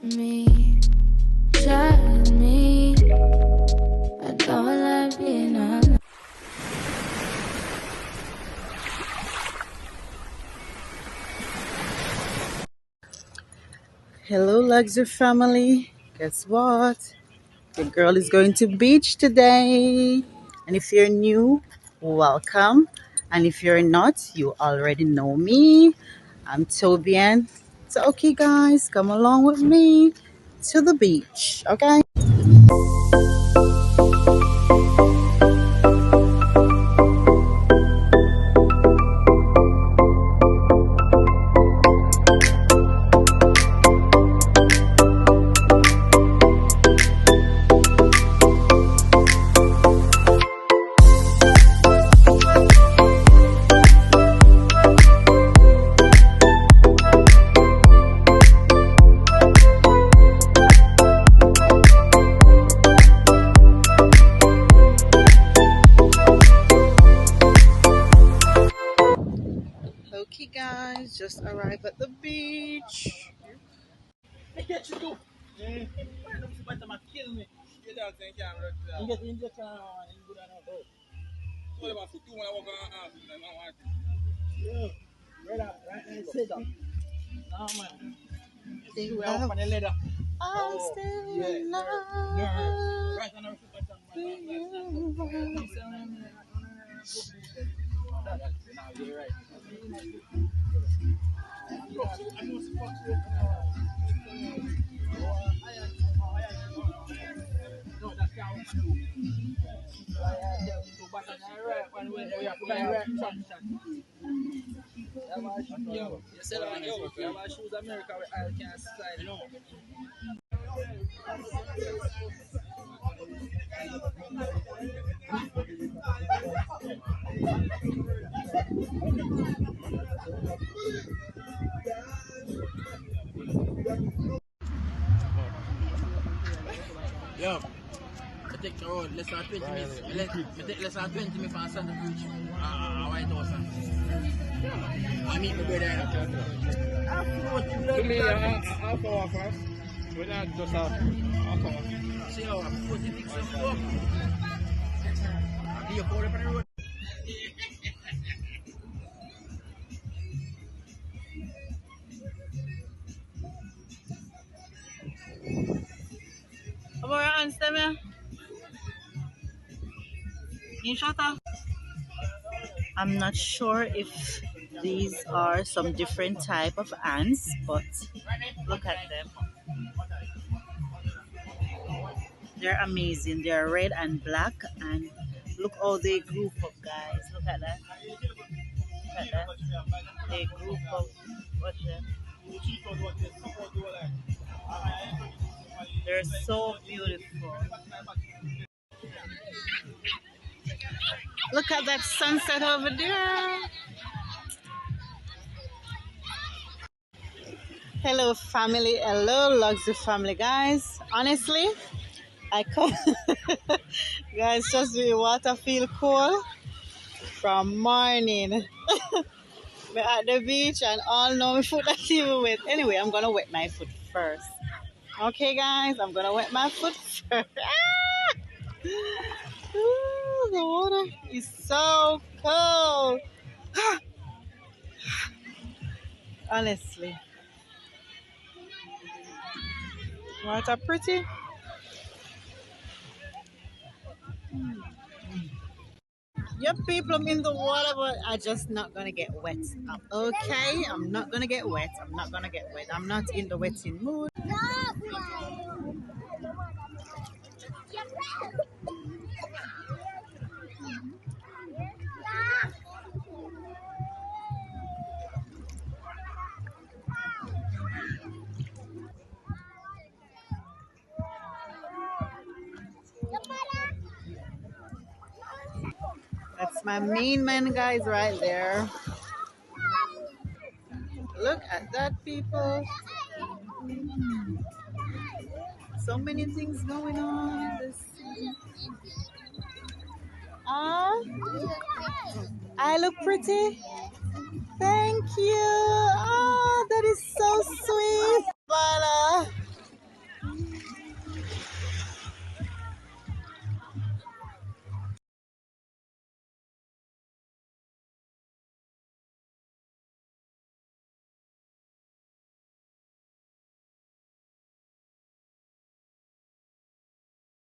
me, try me. I don't like being alone. Hello, Luxury family. Guess what? The girl is going to beach today. And if you're new, welcome. And if you're not, you already know me. I'm Tobian. So, okay, guys, come along with me to the beach, okay? Okay, guys, just arrived at the beach. I'm still in love with you. Yo, I take the road less than 20 minutes. I take less than 20 minutes from Santa Bridge. White House. I meet my brother. Give me half hour first. We're not just half hour. See how I'm 46 and 4. I'll be a quarter for the road. I'm not sure if these are some different type of ants, but look at them. They're amazing. They're red and black, and look how they group up, guys. Look at that. Look at that. They group up. Watch them. They're so beautiful. Look at that sunset over there. Hello, family. Hello, Luxury family, guys. Honestly, I come, guys. Just the water feel cool from morning. We're at the beach and all know my foot not even wet. Anyway, I'm gonna wet my foot first. Okay, guys, I'm gonna wet my foot first. Ooh, the water is so cold. Honestly, water pretty. Yep, people, I'm in the water, but I just not gonna get wet. Okay, I'm not gonna get wet. I'm not gonna get wet. I'm not in the wetting mood. That's my main man, guys, right there. Look at that, people. So many things going on in this. Ah, I look pretty. Thank you. Oh, that is so